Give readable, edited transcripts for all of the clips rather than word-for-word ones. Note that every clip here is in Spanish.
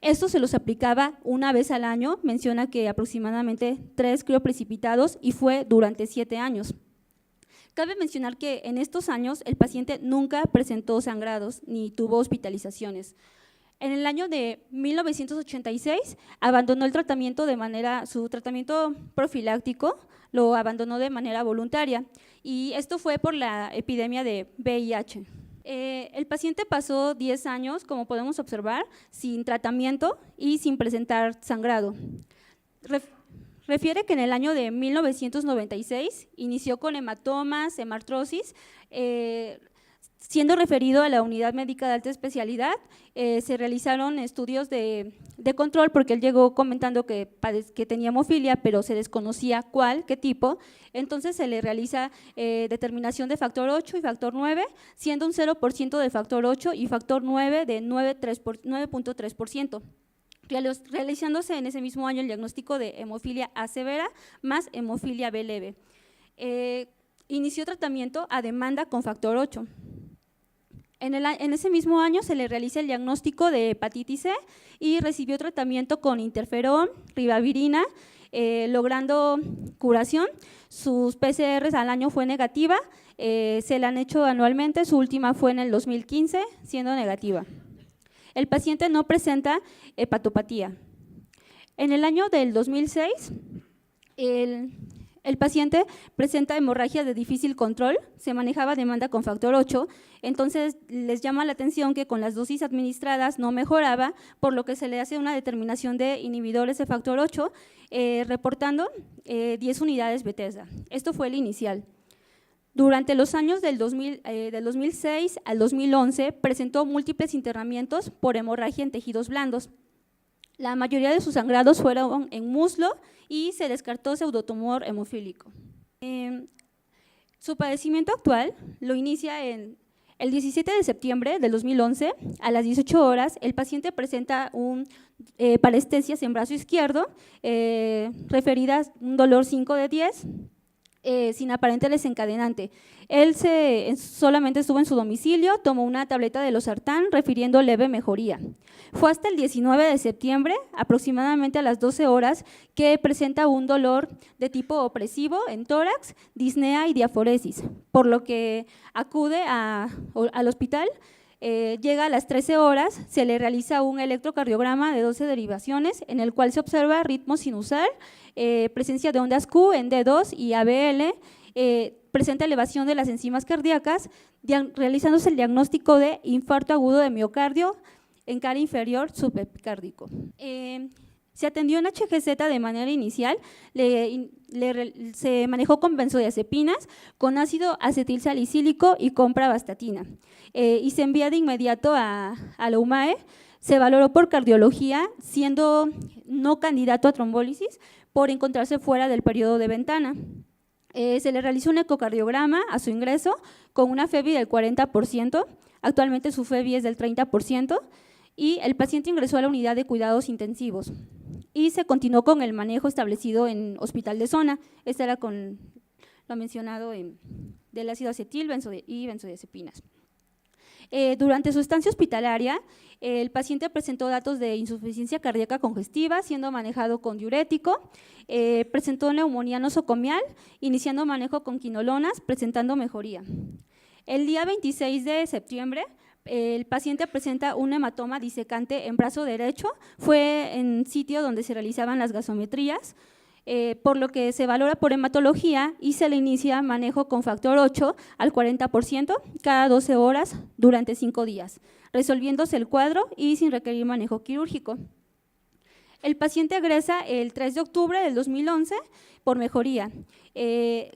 Esto se los aplicaba una vez al año, menciona que aproximadamente 3 crioprecipitados y fue durante 7 años. Cabe mencionar que en estos años el paciente nunca presentó sangrados ni tuvo hospitalizaciones. En el año de 1986 abandonó el tratamiento su tratamiento profiláctico lo abandonó de manera voluntaria y esto fue por la epidemia de VIH. El paciente pasó 10 años, como podemos observar, sin tratamiento y sin presentar sangrado. Refiere que en el año de 1996 inició con hematomas, hemartrosis, siendo referido a la unidad médica de alta especialidad. Se realizaron estudios de control porque él llegó comentando que tenía hemofilia, pero se desconocía qué tipo. Entonces se le realiza determinación de factor 8 y factor 9, siendo un 0% de factor 8 y factor 9 de 9.3%. Realizándose en ese mismo año el diagnóstico de hemofilia A severa más hemofilia B leve. Inició tratamiento a demanda con factor 8. En ese mismo año se le realiza el diagnóstico de hepatitis C y recibió tratamiento con interferón, ribavirina, logrando curación. Sus PCRs al año fue negativa, se la han hecho anualmente, su última fue en el 2015, siendo negativa. El paciente no presenta hepatopatía. En el año del 2006, el paciente presenta hemorragia de difícil control, se manejaba demanda con factor 8, entonces les llama la atención que con las dosis administradas no mejoraba, por lo que se le hace una determinación de inhibidores de factor 8, reportando 10 unidades Bethesda. Esto fue el inicial. Durante los años del 2006 al 2011 presentó múltiples internamientos por hemorragia en tejidos blandos. La mayoría de sus sangrados fueron en muslo y se descartó pseudotumor hemofílico. Su padecimiento actual lo inicia el 17 de septiembre del 2011, a las 18 horas, el paciente presenta parestesias en brazo izquierdo, referidas un dolor 5 de 10, sin aparente desencadenante. Él solamente estuvo en su domicilio, tomó una tableta de losartán refiriendo leve mejoría. Fue hasta el 19 de septiembre, aproximadamente a las 12 horas, que presenta un dolor de tipo opresivo en tórax, disnea y diaforesis, por lo que acude al hospital. Llega a las 13 horas, se le realiza un electrocardiograma de 12 derivaciones en el cual se observa ritmo sinusal, presencia de ondas Q en D2 y ABL, presenta elevación de las enzimas cardíacas, realizándose el diagnóstico de infarto agudo de miocardio en cara inferior subepicárdico. Se atendió en HGZ de manera inicial, se manejó con benzodiazepinas, con ácido acetilsalicílico y con pravastatina, y se envía de inmediato a la UMAE. Se valoró por cardiología, siendo no candidato a trombólisis por encontrarse fuera del periodo de ventana. Se le realizó un ecocardiograma a su ingreso con una FEBI del 40%, actualmente su FEBI es del 30%, y el paciente ingresó a la unidad de cuidados intensivos y se continuó con el manejo establecido en hospital de zona. Este era con lo mencionado del ácido acetil y benzodiazepinas. Durante su estancia hospitalaria, el paciente presentó datos de insuficiencia cardíaca congestiva, siendo manejado con diurético, presentó neumonía nosocomial, iniciando manejo con quinolonas, presentando mejoría. El día 26 de septiembre, el paciente presenta un hematoma disecante en brazo derecho, fue en sitio donde se realizaban las gasometrías, por lo que se valora por hematología y se le inicia manejo con factor 8 al 40% cada 12 horas durante 5 días, resolviéndose el cuadro y sin requerir manejo quirúrgico. El paciente egresa el 3 de octubre del 2011 por mejoría.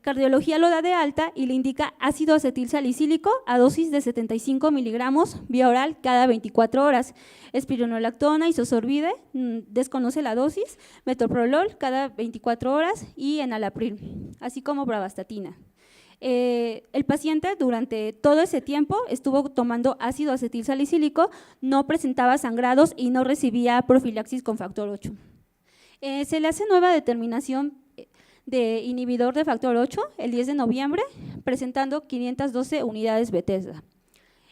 Cardiología lo da de alta y le indica ácido acetilsalicílico a dosis de 75 miligramos vía oral cada 24 horas, espironolactona, isosorbide, desconoce la dosis, metoprolol cada 24 horas y enalapril, así como pravastatina. El paciente durante todo ese tiempo estuvo tomando ácido acetilsalicílico, no presentaba sangrados y no recibía profilaxis con factor 8. Se le hace nueva determinación de inhibidor de factor 8 el 10 de noviembre, presentando 512 unidades Bethesda.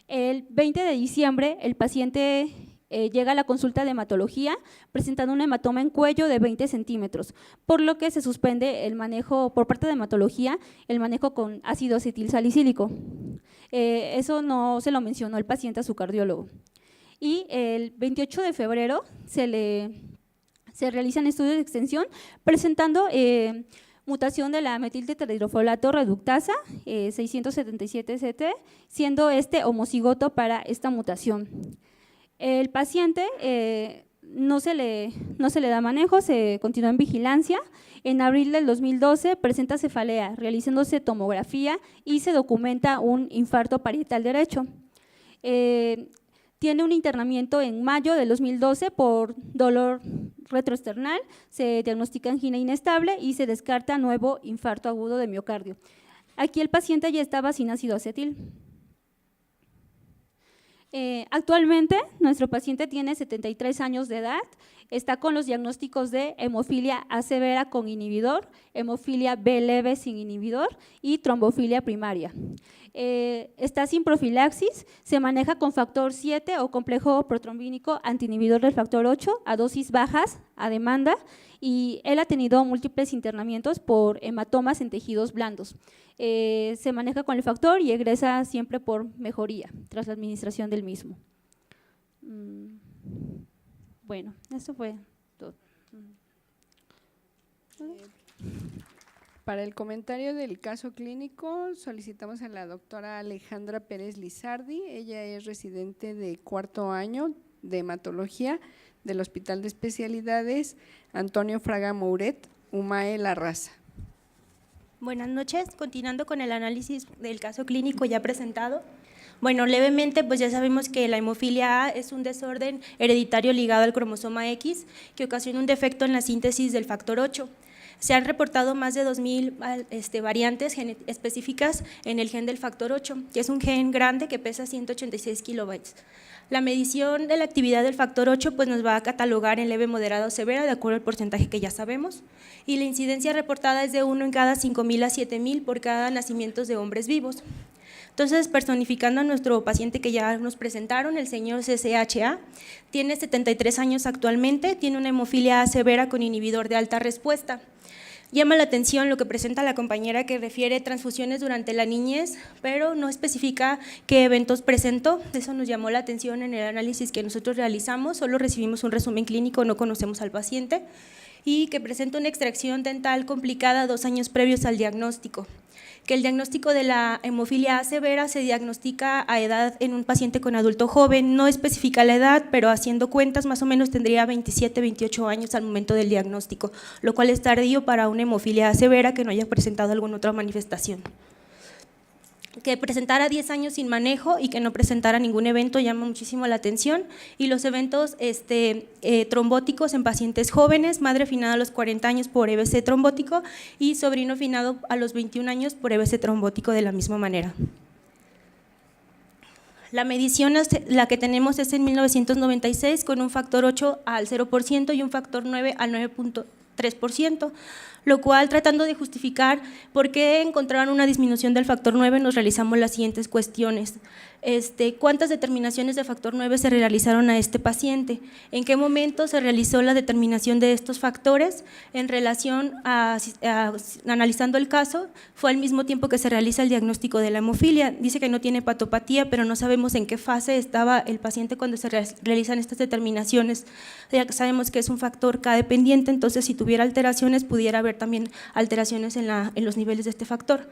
El 20 de diciembre el paciente llega a la consulta de hematología presentando un hematoma en cuello de 20 centímetros, por lo que se suspende el manejo por parte de hematología, el manejo con ácido acetilsalicílico. Eso no se lo mencionó el paciente a su cardiólogo. Y el 28 de febrero se realizan estudios de extensión presentando mutación de la metiltetrahidrofolato reductasa 677CT, siendo este homocigoto para esta mutación. El paciente no se le da manejo, se continúa en vigilancia. En abril del 2012 presenta cefalea, realizándose tomografía y se documenta un infarto parietal derecho. Tiene un internamiento en mayo del 2012 por dolor retroesternal, se diagnostica angina inestable y se descarta nuevo infarto agudo de miocardio. Aquí el paciente ya estaba sin ácido acetil. Actualmente nuestro paciente tiene 73 años de edad, está con los diagnósticos de hemofilia A severa con inhibidor, hemofilia B leve sin inhibidor y trombofilia primaria. Está sin profilaxis, se maneja con factor 7 o complejo protrombínico antiinhibidor del factor 8 a dosis bajas, a demanda, y él ha tenido múltiples internamientos por hematomas en tejidos blandos. Se maneja con el factor y egresa siempre por mejoría tras la administración del mismo. Bueno, eso fue todo. Para el comentario del caso clínico solicitamos a la doctora Alejandra Pérez Lizardi. Ella es residente de 4º año de hematología del Hospital de Especialidades Antonio Fraga Mouret, UMAE La Raza. Buenas noches, continuando con el análisis del caso clínico ya presentado. Bueno, levemente pues ya sabemos que la hemofilia A es un desorden hereditario ligado al cromosoma X que ocasiona un defecto en la síntesis del factor 8. Se han reportado más de 2.000 variantes específicas en el gen del factor 8, que es un gen grande que pesa 186 kilobytes. La medición de la actividad del factor 8 pues nos va a catalogar en leve, moderada o severa de acuerdo al porcentaje que ya sabemos, y la incidencia reportada es de 1 en cada 5.000 a 7.000 por cada nacimiento de hombres vivos. Entonces, personificando a nuestro paciente que ya nos presentaron, el señor CCHA, tiene 73 años actualmente, tiene una hemofilia A severa con inhibidor de alta respuesta. Llama la atención lo que presenta la compañera que refiere transfusiones durante la niñez, pero no especifica qué eventos presentó. Eso nos llamó la atención en el análisis que nosotros realizamos, solo recibimos un resumen clínico, no conocemos al paciente, y que presenta una extracción dental complicada 2 años previos al diagnóstico. Que el diagnóstico de la hemofilia A severa se diagnostica a edad en un paciente con adulto joven, no especifica la edad, pero haciendo cuentas más o menos tendría 27, 28 años al momento del diagnóstico, lo cual es tardío para una hemofilia A severa que no haya presentado alguna otra manifestación. Que presentara 10 años sin manejo y que no presentara ningún evento llama muchísimo la atención, y los eventos trombóticos en pacientes jóvenes, madre finada a los 40 años por EBC trombótico y sobrino finado a los 21 años por EBC trombótico de la misma manera. La medición, la que tenemos es en 1996 con un factor 8 al 0% y un factor 9 al 9.3%, lo cual, tratando de justificar por qué encontraron una disminución del factor 9, nos realizamos las siguientes cuestiones. ¿Cuántas determinaciones de factor 9 se realizaron a este paciente? ¿En qué momento se realizó la determinación de estos factores? En relación a analizando el caso, fue al mismo tiempo que se realiza el diagnóstico de la hemofilia. Dice que no tiene patopatía, pero no sabemos en qué fase estaba el paciente cuando se realizan estas determinaciones. Ya que sabemos que es un factor K dependiente, entonces si tuviera alteraciones pudiera haber también alteraciones en los niveles de este factor.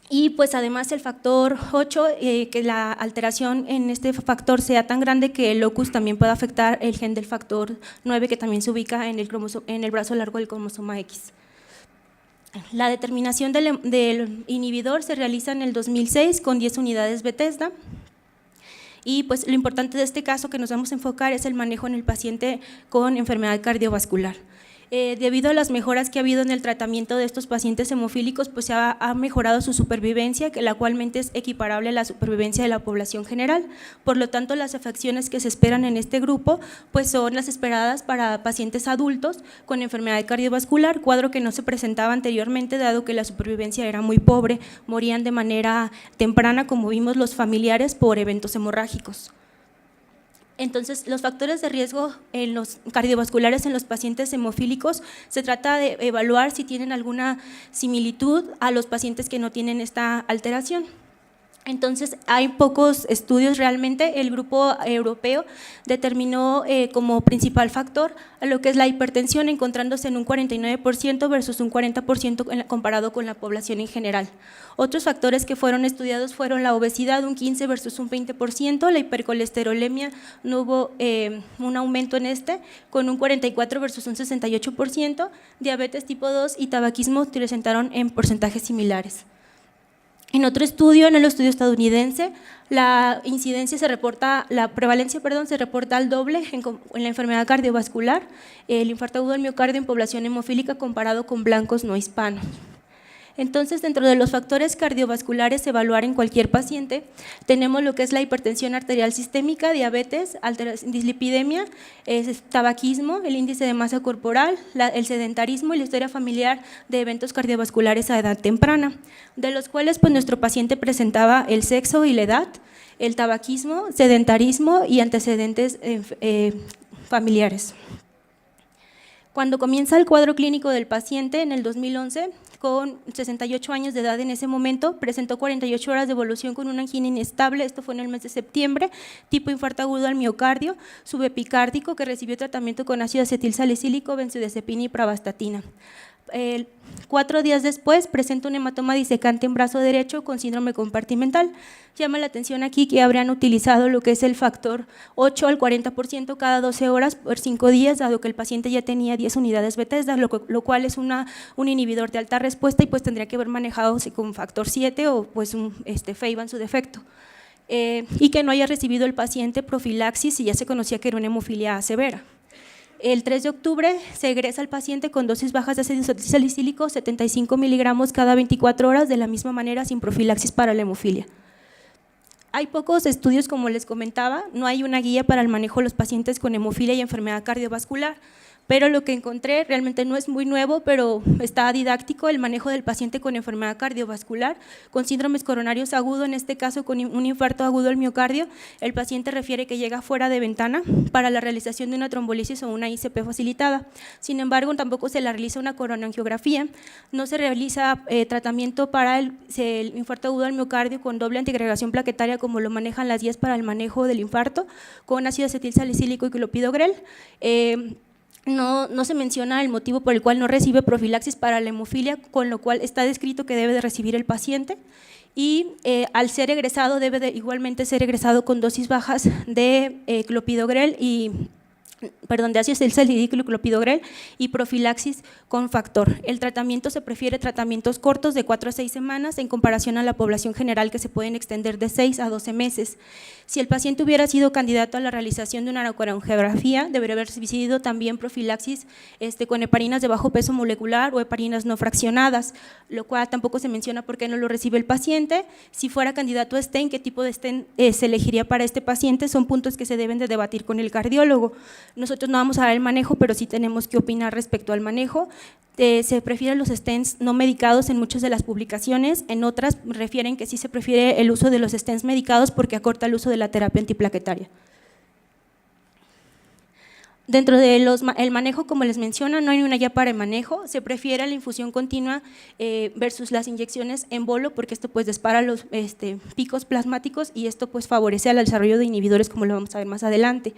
Y pues además el factor 8, que la alteración en este factor sea tan grande que el locus también pueda afectar el gen del factor 9 que también se ubica en el brazo largo del cromosoma X. La determinación del inhibidor se realiza en el 2006 con 10 unidades Bethesda. Y pues lo importante de este caso que nos vamos a enfocar es el manejo en el paciente con enfermedad cardiovascular. Debido a las mejoras que ha habido en el tratamiento de estos pacientes hemofílicos, pues ha mejorado su supervivencia, que la cualmente es equiparable a la supervivencia de la población general. Por lo tanto, las afecciones que se esperan en este grupo pues son las esperadas para pacientes adultos con enfermedad cardiovascular, cuadro que no se presentaba anteriormente dado que la supervivencia era muy pobre, morían de manera temprana, como vimos los familiares, por eventos hemorrágicos. Entonces, los factores de riesgo en los cardiovasculares en los pacientes hemofílicos se trata de evaluar si tienen alguna similitud a los pacientes que no tienen esta alteración. Entonces, hay pocos estudios realmente. El grupo europeo determinó como principal factor a lo que es la hipertensión, encontrándose en un 49% versus un 40% comparado con la población en general. Otros factores que fueron estudiados fueron la obesidad, un 15 versus un 20%, la hipercolesterolemia, no hubo un aumento en con un 44 versus un 68%, diabetes tipo 2 y tabaquismo presentaron en porcentajes similares. En otro estudio, en el estudio estadounidense, la prevalencia se reporta al doble en la enfermedad cardiovascular, el infarto agudo del miocardio en población hemofílica comparado con blancos no hispanos. Entonces, dentro de los factores cardiovasculares a evaluar en cualquier paciente, tenemos lo que es la hipertensión arterial sistémica, diabetes, dislipidemia, tabaquismo, el índice de masa corporal, el sedentarismo y la historia familiar de eventos cardiovasculares a edad temprana, de los cuales pues, nuestro paciente presentaba el sexo y la edad, el tabaquismo, sedentarismo y antecedentes familiares. Cuando comienza el cuadro clínico del paciente en el 2011, con 68 años de edad en ese momento, presentó 48 horas de evolución con una angina inestable, esto fue en el mes de septiembre, tipo infarto agudo al miocardio, subepicárdico, que recibió tratamiento con ácido acetilsalicílico, benzodiazepina y pravastatina. 4 días después presenta un hematoma disecante en brazo derecho con síndrome compartimental. Llama la atención aquí que habrían utilizado lo que es el factor 8 al 40% cada 12 horas por 5 días, dado que el paciente ya tenía 10 unidades Bethesda, lo cual es un inhibidor de alta respuesta y pues tendría que haber manejado con factor 7 o pues un FEIBA en su defecto. Y que no haya recibido el paciente profilaxis y ya se conocía que era una hemofilia severa. El 3 de octubre se egresa al paciente con dosis bajas de ácido salicílico, 75 miligramos cada 24 horas, de la misma manera sin profilaxis para la hemofilia. Hay pocos estudios, como les comentaba, no hay una guía para el manejo de los pacientes con hemofilia y enfermedad cardiovascular, pero lo que encontré realmente no es muy nuevo, pero está didáctico: el manejo del paciente con enfermedad cardiovascular, con síndromes coronarios agudos, en este caso con un infarto agudo al miocardio. El paciente refiere que llega fuera de ventana para la realización de una trombolisis o una ICP facilitada. Sin embargo, tampoco se le realiza una coronangiografía, no se realiza tratamiento para el infarto agudo al miocardio con doble antiagregación plaquetaria, como lo manejan las guías para el manejo del infarto, con ácido acetilsalicílico y clopidogrel. No se menciona el motivo por el cual no recibe profilaxis para la hemofilia, con lo cual está descrito que debe de recibir el paciente, y al ser egresado debe de igualmente ser egresado con dosis bajas de clopidogrel de ácido acetilsalicílico y clopidogrel y profilaxis con factor. El tratamiento se prefiere tratamientos cortos de 4 a 6 semanas en comparación a la población general, que se pueden extender de 6 a 12 meses. Si el paciente hubiera sido candidato a la realización de una coronangiografía, debería haber recibido también profilaxis con heparinas de bajo peso molecular o heparinas no fraccionadas, lo cual tampoco se menciona por qué no lo recibe el paciente. Si fuera candidato a stent, ¿qué tipo de stent se elegiría para este paciente? Son puntos que se deben de debatir con el cardiólogo. Nosotros no vamos a dar el manejo, pero sí tenemos que opinar respecto al manejo. Se prefieren los stents no medicados en muchas de las publicaciones, en otras refieren que sí se prefiere el uso de los stents medicados porque acorta el uso de la terapia antiplaquetaria. Dentro de el manejo, como les menciono, no hay una guía para el manejo, se prefiere la infusión continua versus las inyecciones en bolo, porque esto pues dispara los picos plasmáticos y esto pues favorece al desarrollo de inhibidores, como lo vamos a ver más adelante.